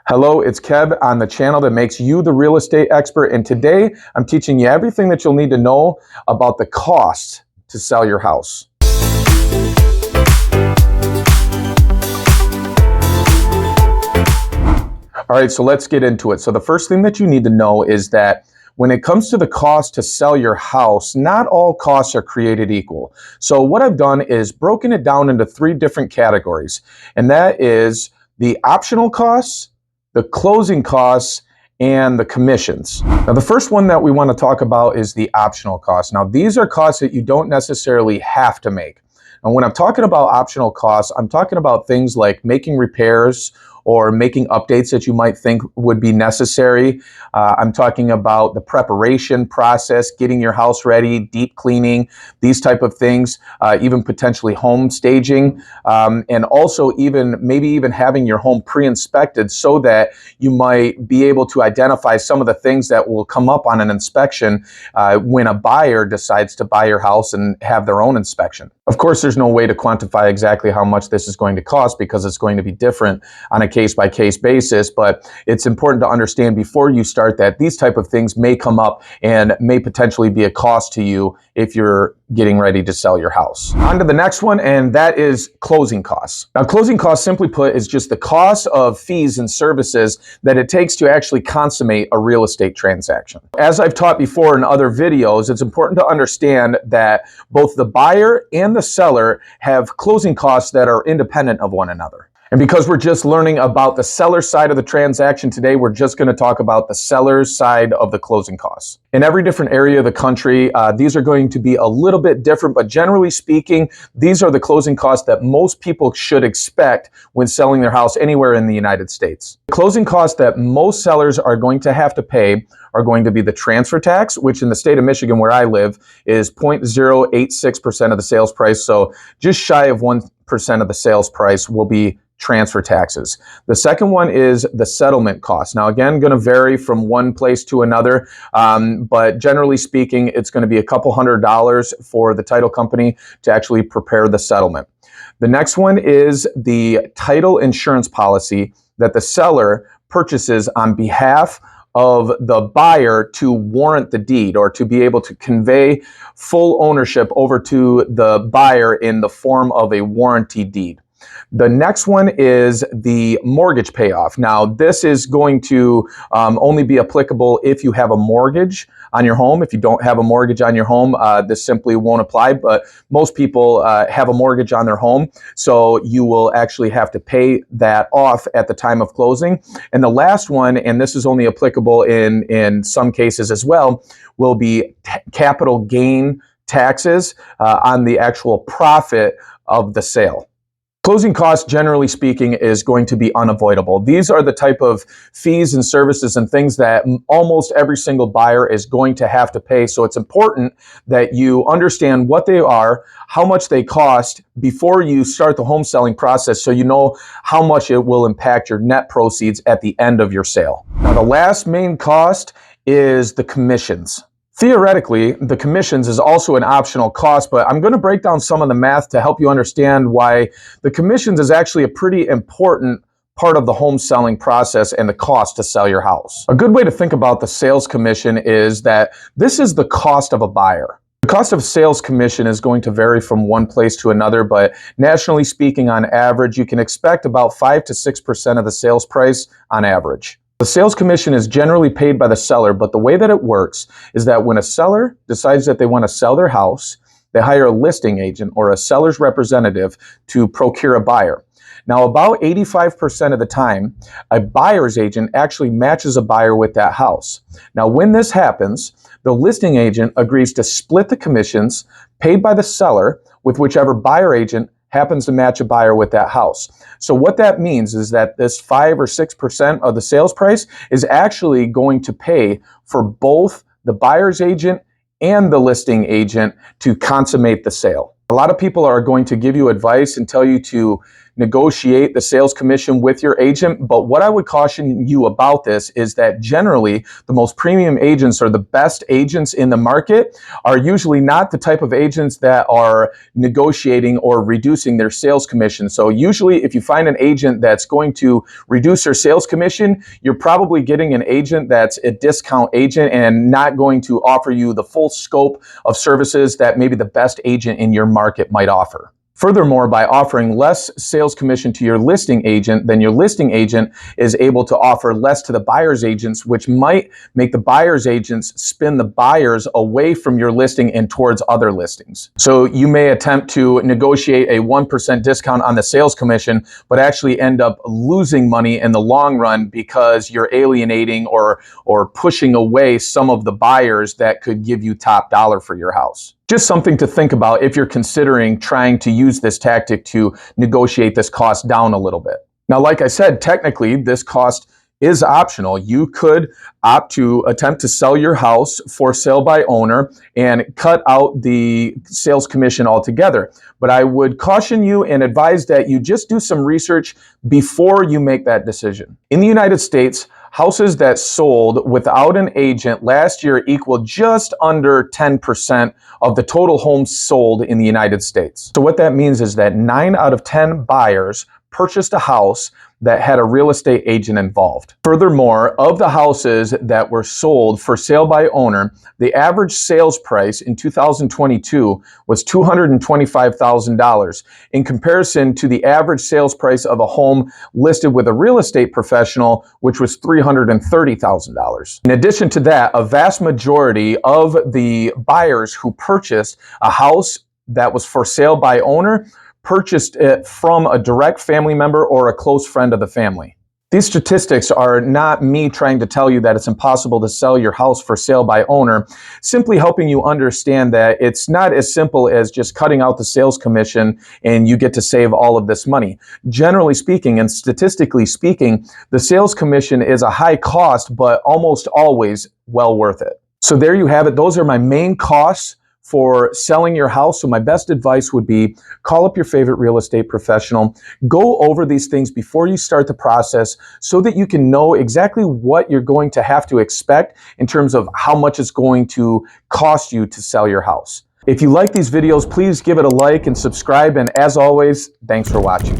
Hello, it's Kev on the channel that makes you the real estate expert, and today I'm teaching you everything that you'll need to know about the cost to sell your house. All right, so let's get into it. So the first thing that you need to know is that when it comes to the cost to sell your house, not all costs are created equal. So what I've done is broken it down into three different categories, and that is the optional costs, the closing costs, and the commissions. Now, the first one that we want to talk about is the optional costs. Now, these are costs that you don't necessarily have to make. And when I'm talking about optional costs, I'm talking about things like making repairs or making updates that you might think would be necessary. I'm talking about the preparation process, getting your house ready, deep cleaning, these type of things, even potentially home staging, and also maybe even having your home pre-inspected so that you might be able to identify some of the things that will come up on an inspection when a buyer decides to buy your house and have their own inspection. Of course, there's no way to quantify exactly how much this is going to cost because it's going to be different on a case-by-case basis, but it's important to understand before you start that these type of things may come up and may potentially be a cost to you if you're getting ready to sell your house. On to the next one, and that is closing costs. Now, closing costs, simply put, is just the cost of fees and services that it takes to actually consummate a real estate transaction. As I've taught before in other videos, it's important to understand that both the buyer and the seller have closing costs that are independent of one another. And because we're just learning about the seller side of the transaction today, we're just going to talk about the seller's side of the closing costs. In every different area of the country, these are going to be a little bit different, but generally speaking, these are the closing costs that most people should expect when selling their house anywhere in the United States. The closing costs that most sellers are going to have to pay are going to be the transfer tax, which in the state of Michigan where I live is 0.086% of the sales price. So just shy of 1% of the sales price will be transfer taxes. The second one is the settlement cost. Now, again, going to vary from one place to another, but generally speaking, it's going to be a couple $100 for the title company to actually prepare the settlement. The next one is the title insurance policy that the seller purchases on behalf of the buyer to warrant the deed or to be able to convey full ownership over to the buyer in the form of a warranty deed. The next one is the mortgage payoff. Now, this is going to only be applicable if you have a mortgage on your home. If you don't have a mortgage on your home, this simply won't apply, but most people have a mortgage on their home, so you will actually have to pay that off at the time of closing. And the last one, and this is only applicable in some cases as well, will be capital gain taxes on the actual profit of the sale. Closing costs, generally speaking, is going to be unavoidable. These are the type of fees and services and things that almost every single buyer is going to have to pay. So it's important that you understand what they are, how much they cost before you start the home selling process so you know how much it will impact your net proceeds at the end of your sale. Now, the last main cost is the commissions. Theoretically, the commissions is also an optional cost, but I'm going to break down some of the math to help you understand why the commissions is actually a pretty important part of the home selling process and the cost to sell your house. A good way to think about the sales commission is that this is the cost of a buyer. The cost of sales commission is going to vary from one place to another, but nationally speaking, on average, you can expect about 5 to 6% of the sales price on average. The sales commission is generally paid by the seller, but the way that it works is that when a seller decides that they want to sell their house, they hire a listing agent or a seller's representative to procure a buyer. Now, about 85% of the time, a buyer's agent actually matches a buyer with that house. Now, when this happens, the listing agent agrees to split the commissions paid by the seller with whichever buyer agent happens to match a buyer with that house. So what that means is that this 5 or 6% of the sales price is actually going to pay for both the buyer's agent and the listing agent to consummate the sale. A lot of people are going to give you advice and tell you to negotiate the sales commission with your agent. But what I would caution you about this is that generally the most premium agents or the best agents in the market are usually not the type of agents that are negotiating or reducing their sales commission. So usually if you find an agent that's going to reduce their sales commission, you're probably getting an agent that's a discount agent and not going to offer you the full scope of services that maybe the best agent in your market might offer. Furthermore, by offering less sales commission to your listing agent, then your listing agent is able to offer less to the buyer's agents, which might make the buyer's agents spin the buyers away from your listing and towards other listings. So you may attempt to negotiate a 1% discount on the sales commission, but actually end up losing money in the long run because you're alienating or pushing away some of the buyers that could give you top dollar for your house. Just something to think about if you're considering trying to use this tactic to negotiate this cost down a little bit. Now, like I said, technically this cost is optional. You could opt to attempt to sell your house for sale by owner and cut out the sales commission altogether. But I would caution you and advise that you just do some research before you make that decision. In the United States, houses that sold without an agent last year equaled just under 10% of the total homes sold in the United States. So what that means is that 9 out of 10 buyers purchased a house that had a real estate agent involved. Furthermore, of the houses that were sold for sale by owner, the average sales price in 2022 was $225,000 in comparison to the average sales price of a home listed with a real estate professional, which was $330,000. In addition to that, a vast majority of the buyers who purchased a house that was for sale by owner purchased it from a direct family member or a close friend of the family. These statistics are not me trying to tell you that it's impossible to sell your house for sale by owner, simply helping you understand that it's not as simple as just cutting out the sales commission and you get to save all of this money. Generally speaking and statistically speaking, the sales commission is a high cost, but almost always well worth it. So there you have it. Those are my main costs for selling your house. So my best advice would be call up your favorite real estate professional, go over these things before you start the process so that you can know exactly what you're going to have to expect in terms of how much it's going to cost you to sell your house. If you like these videos, please give it a like and subscribe. And as always, thanks for watching.